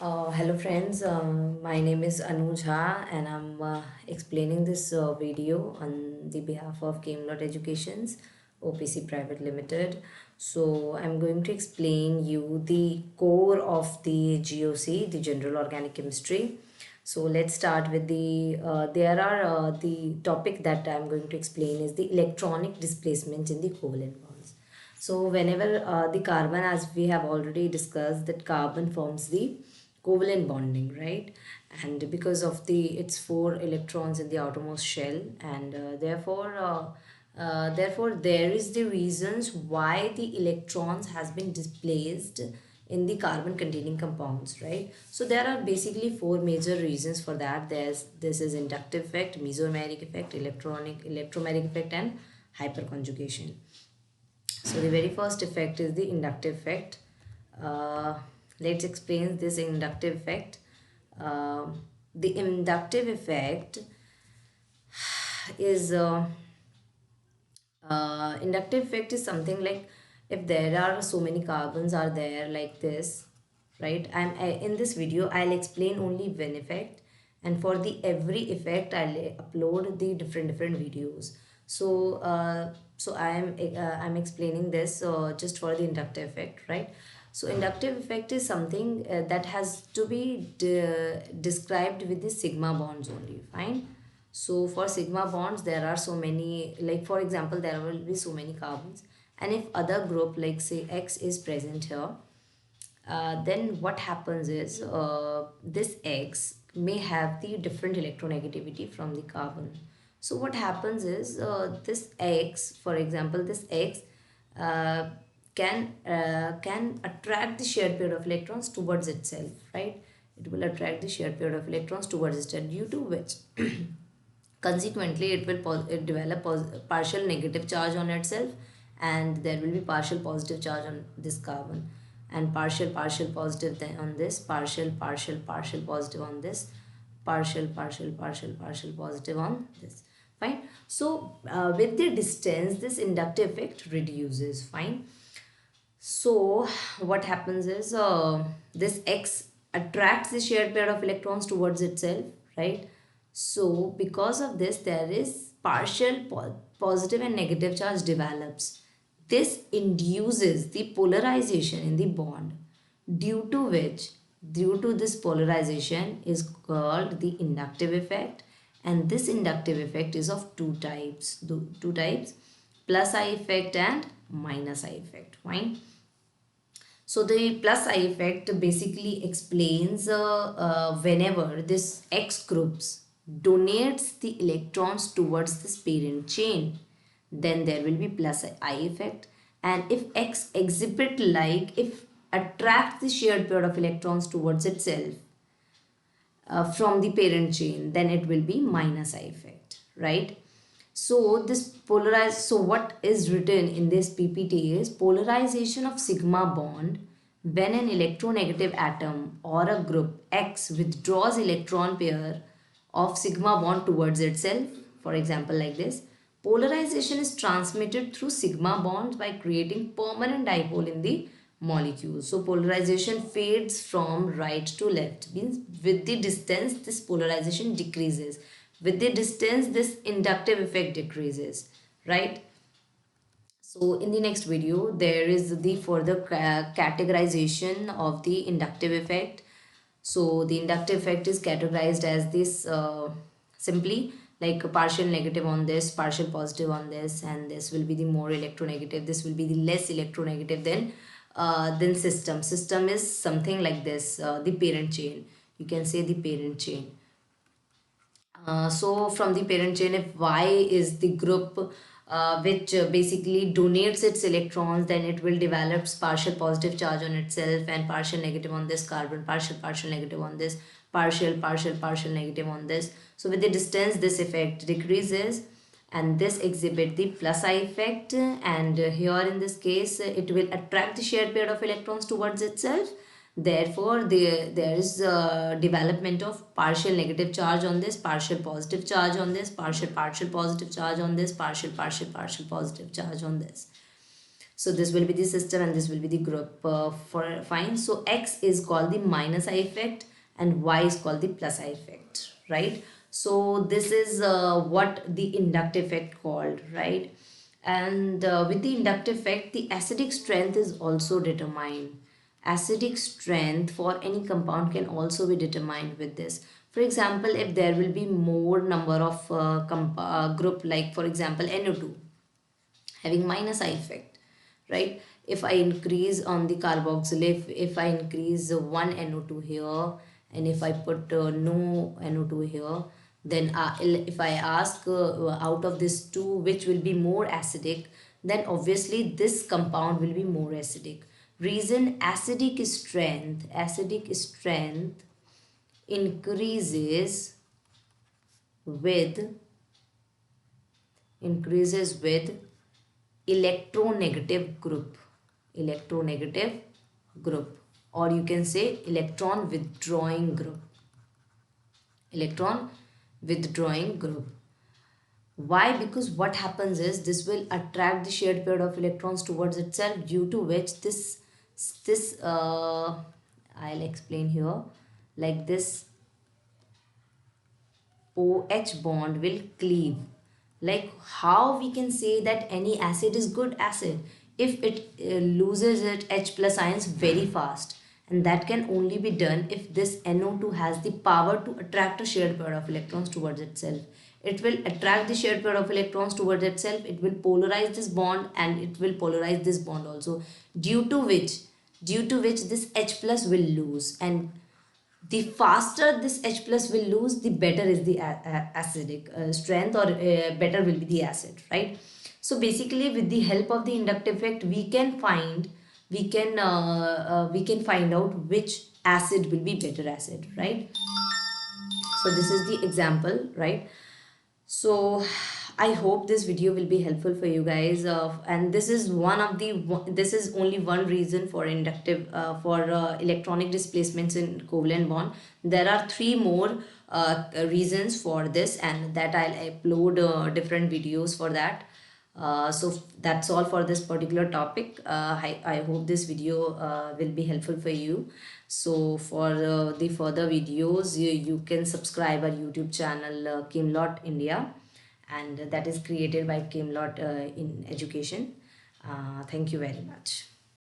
Hello friends, my name is Anuj Jha and I'm explaining this video on the behalf of Camelot Educations OPC Private Limited. So I'm going to explain you the core of the GOC, the General Organic Chemistry. So let's start with the topic that I'm going to explain is the electronic displacement in the covalent bonds. So whenever the carbon, as we have already discussed, that carbon forms the covalent bonding, right? And because of the its four electrons in the outermost shell, and therefore there is the reasons why the electrons has been displaced in the carbon containing compounds, right? So there are basically four major reasons for that. This is inductive effect, mesomeric effect, electromeric effect, and hyperconjugation. So the very first effect is the inductive effect. Uh, let's explain this inductive effect. The inductive effect is inductive effect is something like if there are so many carbons are there like this, right? In this video I'll explain only one effect, and for the every effect I'll upload the different videos. I'm explaining this just for the inductive effect, right? So inductive effect is something that has to be described with the sigma bonds only, fine. So for sigma bonds, there are so many, like for example, there will be so many carbons. And if other group, like say X is present here, then what happens is this X may have the different electronegativity from the carbon. So what happens is this X, for example, this X uh, can attract the shared pair of electrons towards itself, right? It will attract the shared pair of electrons towards itself, due to which consequently it develop partial negative charge on itself, and there will be partial positive charge on this carbon, and partial positive then on this, partial positive on this, partial positive on this, fine. So with the distance this inductive effect reduces, fine. So what happens is this X attracts the shared pair of electrons towards itself, right? So because of this, there is positive and negative charge develops. This induces the polarization in the bond, due to which, due to this polarization is called the inductive effect. And this inductive effect is of two types, two types, plus I effect and minus I effect, fine. So the plus I effect basically explains whenever this X groups donates the electrons towards this parent chain, then there will be plus I effect. And if X exhibit like if attract the shared pair of electrons towards itself from the parent chain, then it will be minus I effect, right? So this polarized, so what is written in this PPT is polarization of sigma bond when an electronegative atom or a group X withdraws electron pair of sigma bond towards itself. For example, like this, polarization is transmitted through sigma bonds by creating permanent dipole in the molecule. So polarization fades from right to left, means with the distance this polarization decreases, with the distance this inductive effect decreases, right? So in the next video there is the further categorization of the inductive effect. So the inductive effect is categorized as this simply like a partial negative on this, partial positive on this, and this will be the more electronegative, this will be the less electronegative than system is something like this, the parent chain, you can say the parent chain. So from the parent chain, if Y is the group which basically donates its electrons, then it will develop partial positive charge on itself and partial negative on this carbon, partial negative on this, partial negative on this. So with the distance, this effect decreases, and this exhibit the plus I effect. And here in this case, it will attract the shared pair of electrons towards itself. Therefore, there is development of partial negative charge on this, partial positive charge on this, partial positive charge on this, partial positive charge on this. So this will be the system and this will be the group for fine. So X is called the minus I effect and Y is called the plus I effect, right? So this is what the inductive effect called, right? And with the inductive effect, the acidic strength is also determined. Acidic strength for any compound can also be determined with this. For example, if there will be more number of group, like for example NO2 having minus I effect, right? If I increase on the carboxyl, if I increase one NO2 here and if I put no NO2 here, then if I ask out of these two which will be more acidic, then obviously this compound will be more acidic. Reason, acidic strength increases with increases with electronegative group, electronegative group, or you can say electron withdrawing group, electron withdrawing group. Why? Because what happens is this will attract the shared pair of electrons towards itself, due to which this I'll explain here, like this OH bond will cleave. Like how we can say that any acid is good acid? If it loses its H plus ions very fast, and that can only be done if this NO2 has the power to attract a shared pair of electrons towards itself. It will attract the shared pair of electrons towards itself, it will polarize this bond and it will polarize this bond also, due to which this H plus will lose, and the faster this H plus will lose, the better is the acidic strength, or better will be the acid, right? So basically, with the help of the inductive effect, we can find out which acid will be better acid, right? So this is the example, right? So I hope this video will be helpful for you guys, and this is this is only one reason for inductive for electronic displacements in covalent bond. There are three more reasons for this, and that I'll upload different videos for that. So that's all for this particular topic. I hope this video will be helpful for you. So for the further videos, you can subscribe our YouTube channel, Kimlot India, and that is created by Kimlot in Education. Thank you very much.